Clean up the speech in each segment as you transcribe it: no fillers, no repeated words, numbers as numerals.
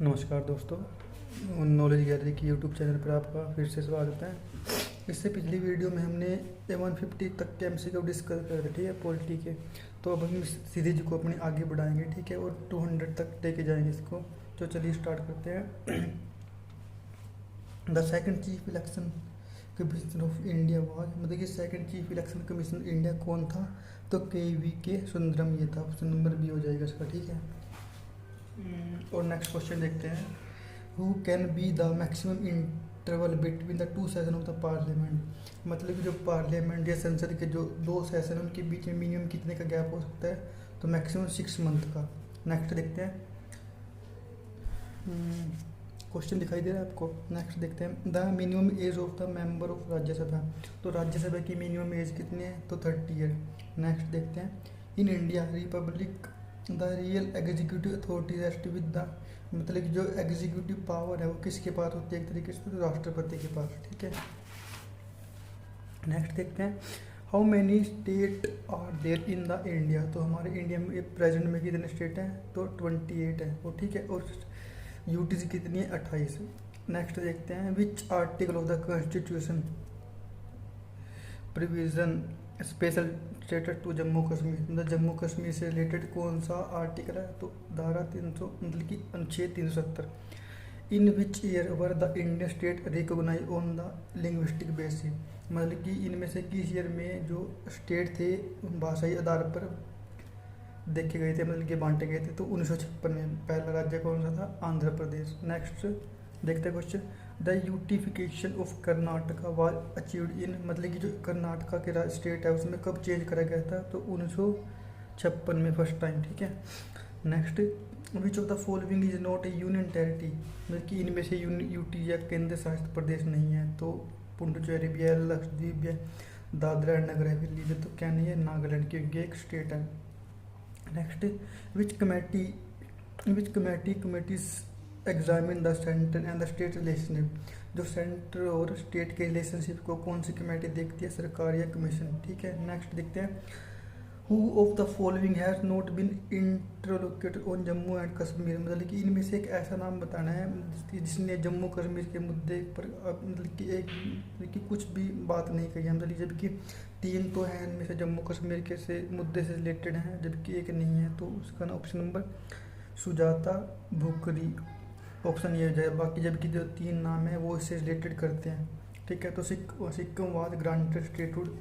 नमस्कार दोस्तों, knowledge gallery की यूट्यूब चैनल पर आपका फिर से स्वागत है। इससे पिछली वीडियो में हमने 150 तक के MCQ डिस्कस कर रहे थे, ठीक है, पॉलिटी के। तो अब हम इस सीरीज को अपनी आगे बढ़ाएंगे, ठीक है, और 200 तक लेके जाएंगे इसको। तो चलिए स्टार्ट करते हैं। The second chief election commission of India was, मतलब कि second chief election commission India कौन था? तो KVK सुंदरम ये था। ऑप्शन नंबर बी हो जाएगा इसका, ठीक है। और नेक्स्ट क्वेश्चन देखते हैं। Who can be the maximum interval between the two session of the parliament, मतलब कि जो पार्लियामेंट या संसद के जो दो सेशन उनके बीच में मिनिमम कितने का गैप हो सकता है? तो मैक्सिमम 6 मंथ का। नेक्स्ट देखते हैं। क्वेश्चन दिखाई दे रहा है आपको। नेक्स्ट देखते हैं। The minimum age of the member of Rajya Sabha, तो राज्यसभा की मिनिमम एज कितनी है? तो 30 ईयर। नेक्स्ट देखते हैं। In India Republic the real executive authority rest with the, मतलब कि जो एग्जीक्यूटिव पावर है वो किसके पास होती है? एक तरीके से तो राष्ट्रपति के पास, ठीक है। नेक्स्ट देखते हैं। How many state are there in the India, तो हमारे इंडिया में प्रेजेंट में कितने स्टेट हैं? तो 28 है वो, ठीक है। और यूटीसी कितनी है? 28। नेक्स्ट देखते हैं। Which article of the constitution provision special status to Jammu Kashmir, मतलब जम्मू कश्मीर से रिलेटेड कौन सा आर्टिकल है? तो धारा 300, मतलब कि अनुच्छेद 370। In which year were the Indian state recognize on the linguistic basis, मतलब कि इनमें से किस ईयर में जो स्टेट थे भाषाई आधार पर देखे गए थे, मतलब कि बांटे गए थे? तो 1956 में। पहला राज्य कौन सा था? आंध्र प्रदेश। नेक्स्ट देखते हैं question. The unification of Karnataka was achieved in, मतलब कि जो कर्नाटका के स्टेट है उसमें कब चेंज करा गया था? तो 1956 में फर्स्ट टाइम, ठीक है। Next. Which of the following is not A union territory, मतलब कि इनमें से यूटी या केंद्र शासित प्रदेश नहीं है? तो पुडुचेरी भी है, लक्षद्वीप भी है, दादरा एंड नगर हवेली। तो क्या नहीं है? नागालैंड, क्योंकि एक स्टेट है। Next. Which committees examine the centre and the state relationship, जो सेंटर और स्टेट के रिलेशनशिप को कौन सी कमेटी देखती है? सरकार या कमीशन, ठीक है। नेक्स्ट देखते हैं। Who of the following has not been interlocated on Jammu and Kashmir, मतलब कि इनमें से एक ऐसा नाम बताना है जिसने जम्मू कश्मीर के मुद्दे पर मतलब कि कि कुछ भी बात नहीं कही है, मतलब जबकि 3 तो हैं इनमें से जम्मू कश्मीर के से मुद्दे से रिलेटेड हैं, जबकि एक नहीं है। तो उसका ना ऑप्शन नंबर सुजाता भुखरी, ऑप्शन ये हो जाएगा। बाकी जबकि जो 3 नाम है वो इससे रिलेटेड करते हैं, ठीक है। तो Sikkim was granted statehood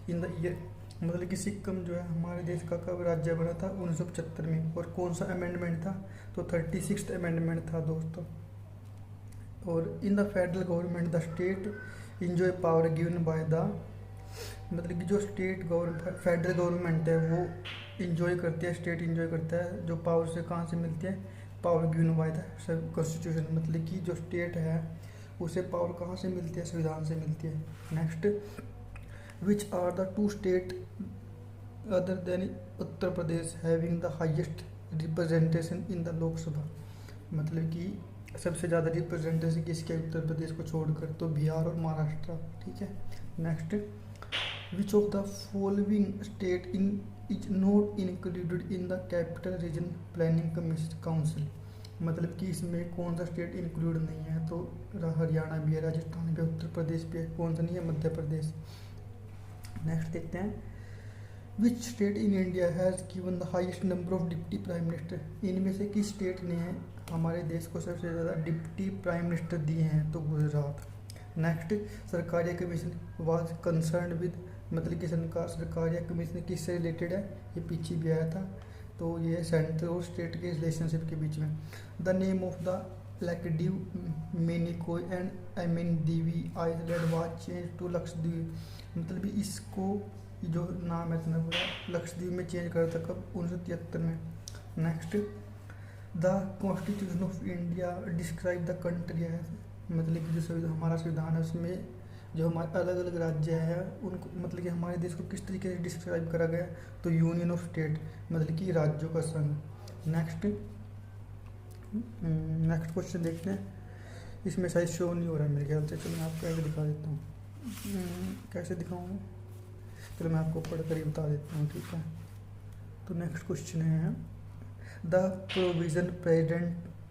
in the year, मतलब कि सिक्किम जो है हमारे देश का कब राज्य बना था? 1975 में। और कौन सा अमेंडमेंट था? तो 36th अमेंडमेंट था दोस्तों। और in the federal government the state enjoy power given by the, मतलब कि जो स्टेट गवर्नमेंट फेडरल गवर्नमेंट है वो इंजॉय करती है, स्टेट इंजॉय करता है जो पावर से कहाँ से मिलती है? Power given by the constitution, मतलब कि जो स्टेट है उसे पावर कहाँ से मिलती है? संविधान से मिलती है। Next. Which are the 2 state other than Uttar Pradesh having the highest representation in the Lok Sabha, मतलब कि सबसे ज़्यादा रिप्रेजेंटेशन किसके? उत्तर प्रदेश को छोड़कर। तो बिहार और महाराष्ट्र, ठीक है। Next. Which of the following state in is not included in the capital region planning council, मतलब कि इसमें कौन सा स्टेट इंक्लूड नहीं है? तो हरियाणा भी है, राजस्थान भी है, उत्तर प्रदेश भी है, कौन सा नहीं है? मध्य प्रदेश। नेक्स्ट देखते हैं। Which state in India has given the highest number of deputy prime minister, इनमें से किस स्टेट ने हमारे देश को सबसे ज़्यादा डिप्टी प्राइम मिनिस्टर दिए हैं? तो गुजरात। नेक्स्ट। सरकारी कमीशन वाज कंसर्न विद, मतलब कि सरकार या कमीशन किससे रिलेटेड है? ये पीछे भी आया था। तो ये सेंटर और स्टेट के रिलेशनशिप के बीच में। The name of the Laccadive Minicoy and Amindivi island was change to Lakshadweep, मतलब इसको जो नाम है इतना पूरा लक्षद्वीप में चेंज करा था कब? 1973 में। Next. The constitution of India describe the country है, मतलब कि जो हमारा संविधान है उसमें जो हमारे अलग अलग राज्य है उनको, मतलब कि हमारे देश को किस तरीके से डिस्क्राइब करा गया? तो यूनियन ऑफ स्टेट, मतलब कि राज्यों का संघ। नेक्स्ट। नेक्स्ट क्वेश्चन देखते हैं। इसमें शायद शो नहीं हो रहा है मेरे ख्याल से, चलो मैं आपको ऐसे दिखा देता हूँ। कैसे दिखाऊँ? चलो मैं आपको पढ़ कर ही बता देता हूँ, ठीक है। तो नेक्स्ट क्वेश्चन है the provision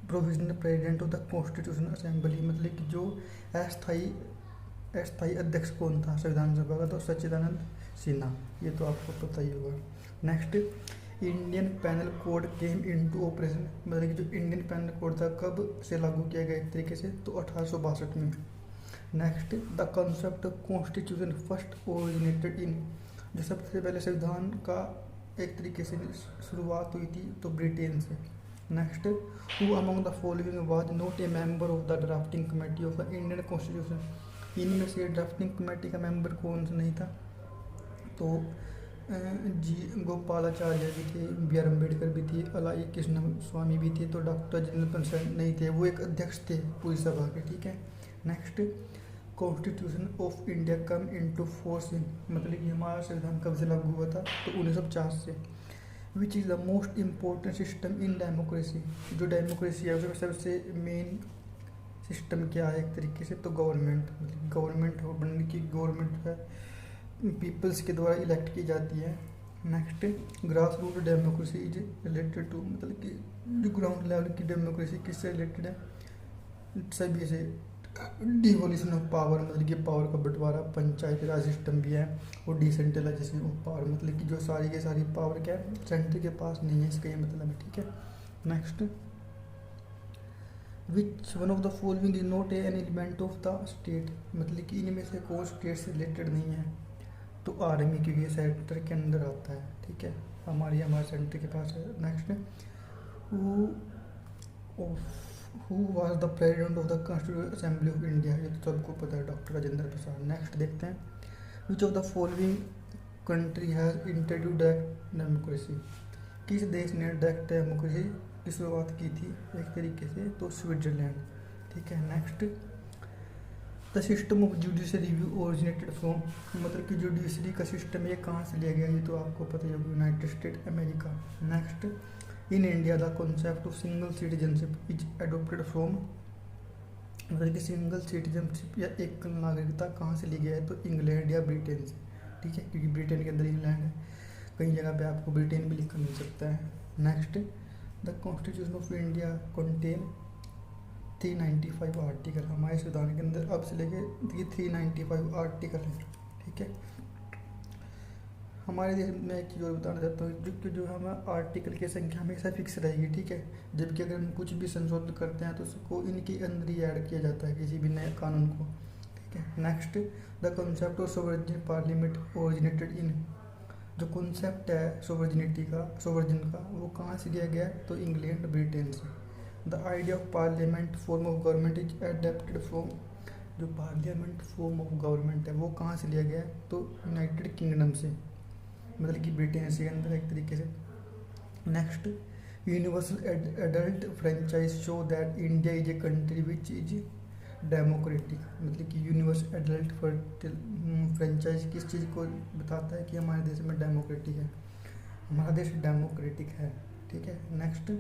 provisional president of the constitutional assembly, मतलब कि जो अस्थायी अध्यक्ष कौन था संविधान सभा का, तो सच्चिदानंद सिन्हा, ये तो आपको पता ही होगा। Next, Indian panel code came into operation, मतलब कि जो इंडियन पैनल कोड था कब से लागू किया गया एक तरीके से, तो 1862 में। Next, the concept of constitution first originated in, जो सबसे पहले संविधान का एक तरीके से शुरुआत हुई थी तो ब्रिटेन से। Next, who among the following was not a member of the drafting committee of the Indian constitution, इनमें से ड्राफ्टिंग कमेटी का मेंबर कौन सा नहीं था, तो जी गोपालाचार्य भी थे, बी आर अम्बेडकर भी थे, अलाई कृष्ण स्वामी भी थे, तो डॉक्टर जितेंद्र प्रसाद नहीं थे, वो एक अध्यक्ष थे पूरी सभा के, ठीक है। Next, constitution of India come into force in, मतलब कि हमारा संविधान कब से लागू हुआ था, तो 1950 से। Which is the most important system in democracy, जो डेमोक्रेसी है उसमें सबसे मेन सिस्टम क्या है एक तरीके से, तो गवर्नमेंट, मतलब गवर्नमेंट बनने की, गवर्नमेंट है पीपल्स के द्वारा इलेक्ट की जाती है। Next, grass root democracy is related to, मतलब कि जो ग्राउंड लेवल की डेमोक्रेसी किससे रिलेटेड है, सभी से, डिवोल्यूशन ऑफ पावर, मतलब कि पावर का बंटवारा, पंचायती राज सिस्टम भी है, और डिसेंट्रलाइजेशन ऑफ पावर, मतलब कि जो सारी की सारी पावर क्या है सेंटर के पास नहीं है, इसका ये मतलब है, ठीक है। Next, which one of the following is not an element of the state, मतलब कि इनमें से कौन स्टेट से रिलेटेड नहीं है, तो आर्मी, क्योंकि ये सेंटर के अंदर आता है, ठीक है, हमारे सेंटर के पास है। Next, who was the president of the constitutional assembly of India, ये तो सबको पता है, डॉक्टर राजेंद्र प्रसाद। नेक्स्ट देखते हैं, which of the following country has introduced direct democracy, किस देश ने डायरेक्ट डेमोक्रेसी की शुरुआत की थी एक तरीके से, तो स्विट्जरलैंड, ठीक है। Next, the system of judiciary review originated from, मतलब कि जुडिशरी का सिस्टम ये कहाँ से लिया गया, ये तो आपको पता ही होगा, United state America. Next, in India the concept of single citizenship is adopted from, मतलब कि सिंगल सिटीजनशिप या एकल नागरिकता कहाँ से ली गया है, तो इंग्लैंड या ब्रिटेन से, ठीक है, क्योंकि ब्रिटेन के अंदर इंग्लैंड है, कई जगह पे आपको ब्रिटेन भी लिखा मिल सकता है। Next, the constitution of India contain 395 article, हमारे संविधान के अंदर अब से लेके 395 आर्टिकल है, ठीक है। हमारे देश में एक चीज़ और बताना चाहता हूँ, जो हमारा आर्टिकल की संख्या हमेशा फिक्स रहेगी, ठीक है, जबकि अगर हम कुछ भी संशोधन करते हैं तो उसको इनके अंदर ही ऐड किया जाता है किसी भी नए कानून को, ठीक है। Next, the concept of sovereign parliament originated in, जो कॉन्सेप्ट है सोवर्जिनिटी का, सोवर्जन का, वो कहाँ से लिया गया है, तो इंग्लैंड ब्रिटेन से। The idea of parliament form of government is adapted from, जो पार्लियामेंट फॉर्म ऑफ गवर्नमेंट है वो कहाँ से लिया गया है, तो यूनाइटेड किंगडम से, मतलब कि ब्रिटेन से अंदर एक तरीके से। Next, universal adult franchise show that India is a country which is democratic, मतलब कि यूनिवर्सल एडल्ट फ्रेंचाइज किस चीज़ को बताता है कि हमारे देश में डेमोक्रेटिक है, हमारा देश डेमोक्रेटिक है, ठीक है। Next,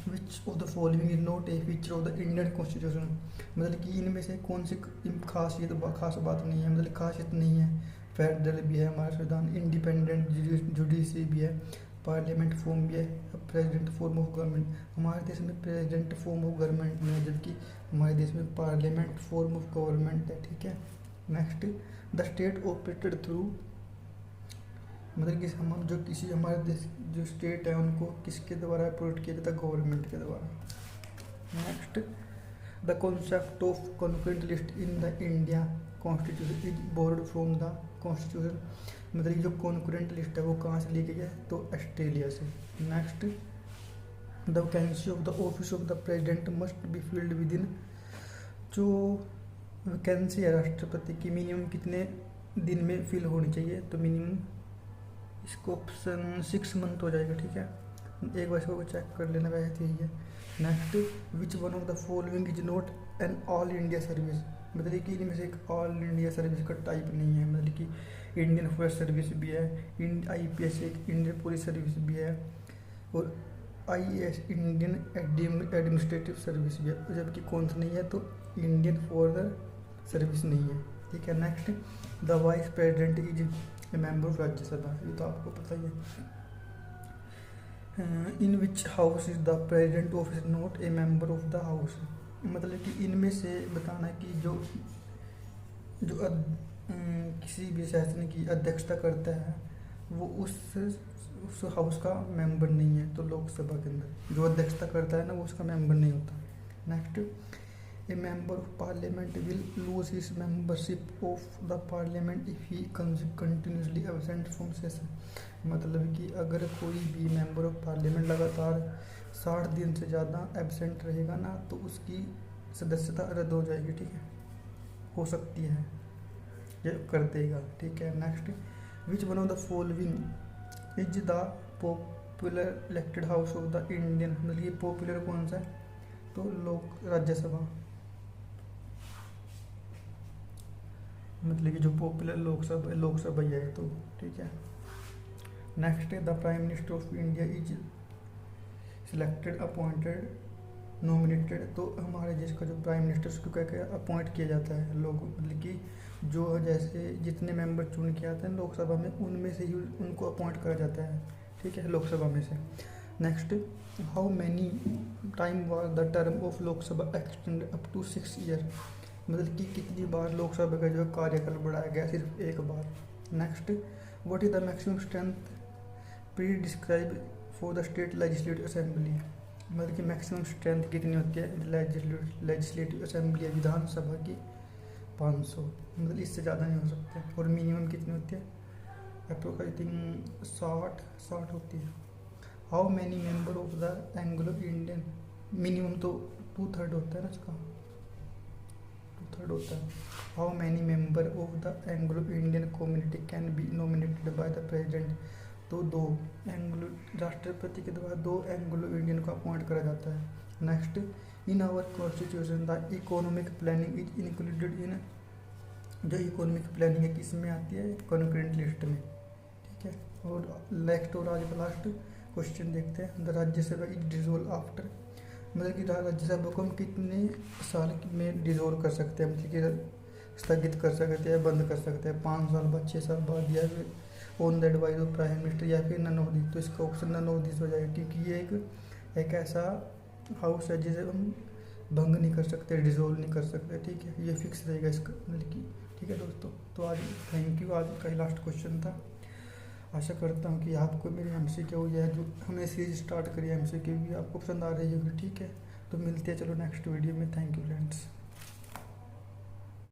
which of the following is not a feature of the Indian constitution, मतलब कि इनमें से कौन सी खासियत खास बात नहीं है, मतलब खासियत नहीं है, फेडरल भी है हमारा संविधान, इंडिपेंडेंट जुडिशरी भी है, पार्लियामेंट फॉर्म भी है, प्रेसिडेंट फॉर्म ऑफ गवर्नमेंट, हमारे देश में प्रेसिडेंट फॉर्म ऑफ गवर्नमेंट नहीं है, जबकि हमारे देश में पार्लियामेंट फॉर्म ऑफ गवर्नमेंट है, ठीक है। Next, the state operated through, मतलब कि हम जो किसी हमारे देश जो स्टेट है उनको किसके द्वारा ऑपरेट किया जाता है, गवर्नमेंट के द्वारा। Next, the concept of concurrent list in the India constitution is board from the constitution, मतलब जो कॉन्करेंट लिस्ट है वो कहाँ से ली गई है, तो ऑस्ट्रेलिया से। Next, the vacancy of the office of the president must be filled with in, जो वैकेंसी है राष्ट्रपति की मिनिमम कितने दिन में फिल होनी चाहिए, तो मिनिमम इसको ऑप्शन 6 मंथ हो जाएगा, ठीक है, एक बार इसको चेक कर लेना, वैसे यही है। Next, which one of the following is not an all India service, मतलब कि इनमें से एक ऑल इंडिया सर्विस का टाइप नहीं है, मतलब कि इंडियन फॉरेस्ट सर्विस भी है, IPS एक इंडियन पुलिस सर्विस भी है, और IAS इंडियन एडमिनिस्ट्रेटिव सर्विस भी है, जबकि कौन सा नहीं है, तो इंडियन फॉरेन सर्विस नहीं है, ठीक है। Next, the vice president is a member of Rajya Sabha, ये तो आपको पता ही है। In which house is the president office not a member of the house. मतलब कि इनमें से बताना कि जो जो किसी भी सेशन की अध्यक्षता करता है वो उस हाउस का मेंबर नहीं है। तो लोकसभा के अंदर जो अध्यक्षता करता है ना वो उसका मेंबर नहीं होता। Next, A member of parliament will lose his membership of the parliament if he continuously absent from session. मतलब कि अगर कोई भी मेंबर ऑफ पार्लियामेंट लगातार 60 दिन से ज़्यादा एबसेंट रहेगा ना तो उसकी सदस्यता रद्द हो जाएगी। ठीक है, हो सकती है, ये कर देगा। ठीक है। Next, which one of the following is the popular elected house of the Indian. मतलब ये पॉपुलर कौन सा है, तो लोक राज्यसभा, मतलब कि जो पॉपुलर लोकसभा ही है। तो ठीक है। Next, the prime minister of India is selected appointed nominated. तो हमारे देश का जो प्राइम मिनिस्टर उसको क्या क्या अपॉइंट किया जाता है लोग, मतलब कि जो जैसे जितने मेंबर चुन के आते हैं लोकसभा में उनमें से ही उनको अपॉइंट करा जाता है। ठीक है, लोकसभा में से। Next, how many time was the term of Lok Sabha extend up to 6 year. मतलब कि कितनी बार लोकसभा का जो कार्यकाल बढ़ाया गया, सिर्फ एक बार। Next, what is the maximum strength prescribed for the state legislative assembly. मतलब कि मैक्सिमम स्ट्रेंथ कितनी होती है लेजिस्लेटिव असेंबली विधानसभा की, 500। मतलब इससे ज़्यादा नहीं हो सकते। और मिनिमम कितनी होती है, अप्रोक्स आई थिंक 60 होती है। How many member of the Anglo Indian, minimum तो 2/3 होता है ना इसका, 2/3 होता है। How many member of the Anglo Indian community can be nominated by the president. तो 2 एंग्लो, राष्ट्रपति के द्वारा 2 एंग्लो इंडियन को अपॉइंट करा जाता है। Next, in our constitution the economic planning is included in. जो इकोनॉमिक प्लानिंग है किस में आती है, कॉन्करेंट लिस्ट में। ठीक है। और नेक्स्ट और आज का लास्ट क्वेश्चन देखते हैं, the Rajya Sabha is dissolve after. मतलब कि राज्यसभा को हम कितने साल में डिसॉल्व कर सकते हैं, मतलब कि स्थगित कर सकते हैं, बंद कर सकते हैं, 5 साल बाद, 6 साल बाद, या फिर on the advice of prime minister, या फिर नन ऑफ दिस। तो इसका ऑप्शन नन ऑफ दिस हो जाएगा, क्योंकि ये एक ऐसा हाउस है जिसे हम भंग नहीं कर सकते, डिसॉल्व नहीं कर सकते। ठीक है, ये फिक्स रहेगा इसका, मतलब कि ठीक है दोस्तों। तो आज थैंक यू, आज का ही लास्ट क्वेश्चन था। आशा करता हूँ कि आपको मेरी MCQ या जो हमने सीरीज स्टार्ट करी है MCQ भी आपको पसंद आ रही होगी। ठीक है, तो मिलते हैं चलो नेक्स्ट वीडियो में। Thank you friends.